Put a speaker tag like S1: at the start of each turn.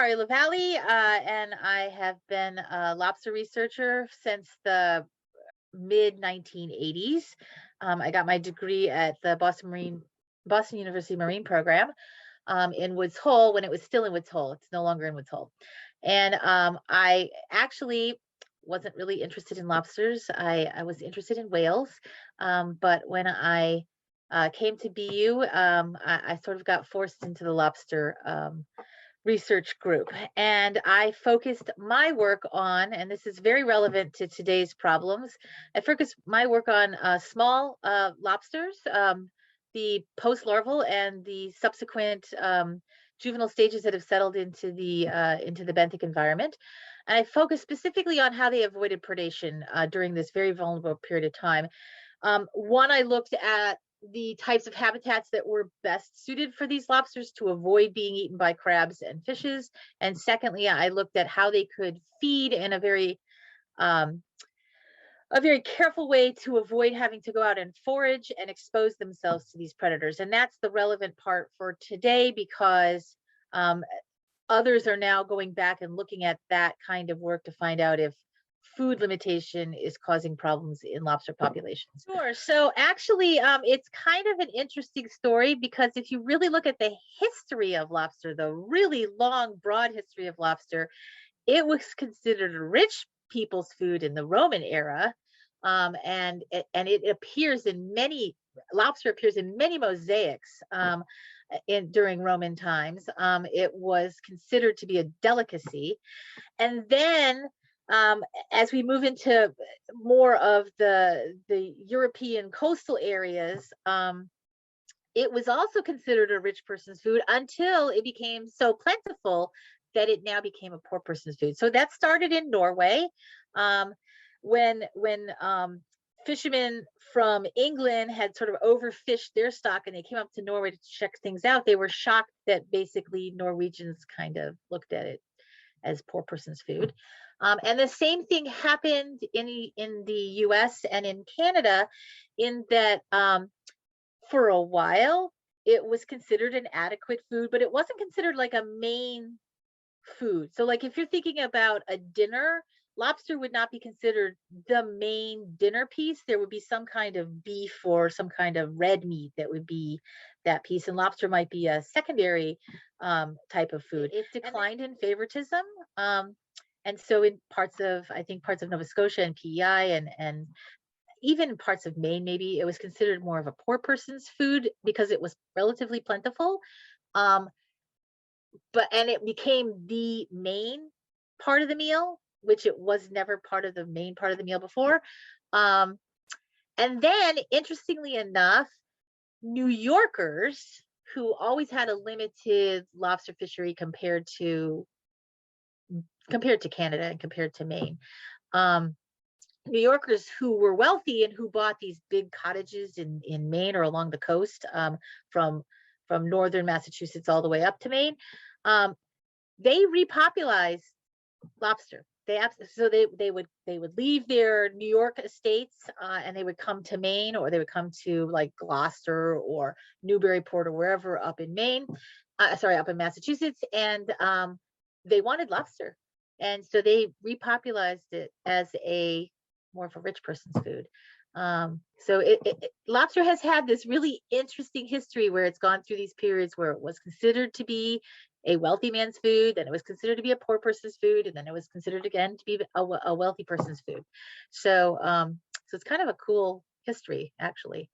S1: Kari Lavali, and I have been a lobster researcher since the mid 1980s. I got my degree at the Boston University Marine Program in Woods Hole when it was still in Woods Hole. It's no longer in Woods Hole, and I actually wasn't really interested in lobsters. I was interested in whales, but when I came to BU, I sort of got forced into the lobster research group. And I focused my work on, and this is very relevant to today's problems, I focused my work on small lobsters, the post-larval and the subsequent juvenile stages that have settled into the benthic environment. And I focused specifically on how they avoided predation during this very vulnerable period of time. One, I looked at the types of habitats that were best suited for these lobsters to avoid being eaten by crabs and fishes. And secondly, I looked at how they could feed in um, a very careful way to avoid having to go out and forage and expose themselves to these predators. And that's the relevant part for today because others are now going back and looking at that kind of work to find out if food limitation is causing problems in lobster populations. Sure. So actually, it's kind of an interesting story because if you really look at the history of lobster, the really long, broad history of lobster, it was considered a rich people's food in the Roman era, and it appears in many lobster appears in many mosaics. During Roman times, it was considered to be a delicacy, and then as we move into more of the European coastal areas, it was also considered a rich person's food until it became so plentiful that it now became a poor person's food. So that started in Norway, when fishermen from England had sort of overfished their stock and they came up to Norway to check things out. They were shocked that basically Norwegians kind of looked at it as poor person's food. And the same thing happened in the US and in Canada, in that for a while it was considered an adequate food, but it wasn't considered like a main food. So like if you're thinking about a dinner, lobster would not be considered the main dinner piece. There would be some kind of beef or some kind of red meat that would be that piece, and lobster might be a secondary type of food. It declined in favoritism. And so in I think parts of Nova Scotia and PEI and even parts of Maine, maybe it was considered more of a poor person's food because it was relatively plentiful. And it became the main part of the meal, which it was never part of the main part of the meal before. And then, interestingly enough, New Yorkers who always had a limited lobster fishery compared to Canada and compared to Maine. New Yorkers who were wealthy and who bought these big cottages in Maine or along the coast, from northern Massachusetts all the way up to Maine, they repopulized lobster. They would leave their New York estates and they would come to Maine, or they would come to like Gloucester or Newburyport or wherever up in up in Massachusetts, and they wanted lobster, and so they repopularized it as a more of a rich person's food. So lobster has had this really interesting history where it's gone through these periods where it was considered to be a wealthy man's food, then it was considered to be a poor person's food, and then it was considered again to be a wealthy person's food. So, so it's kind of a cool history, actually.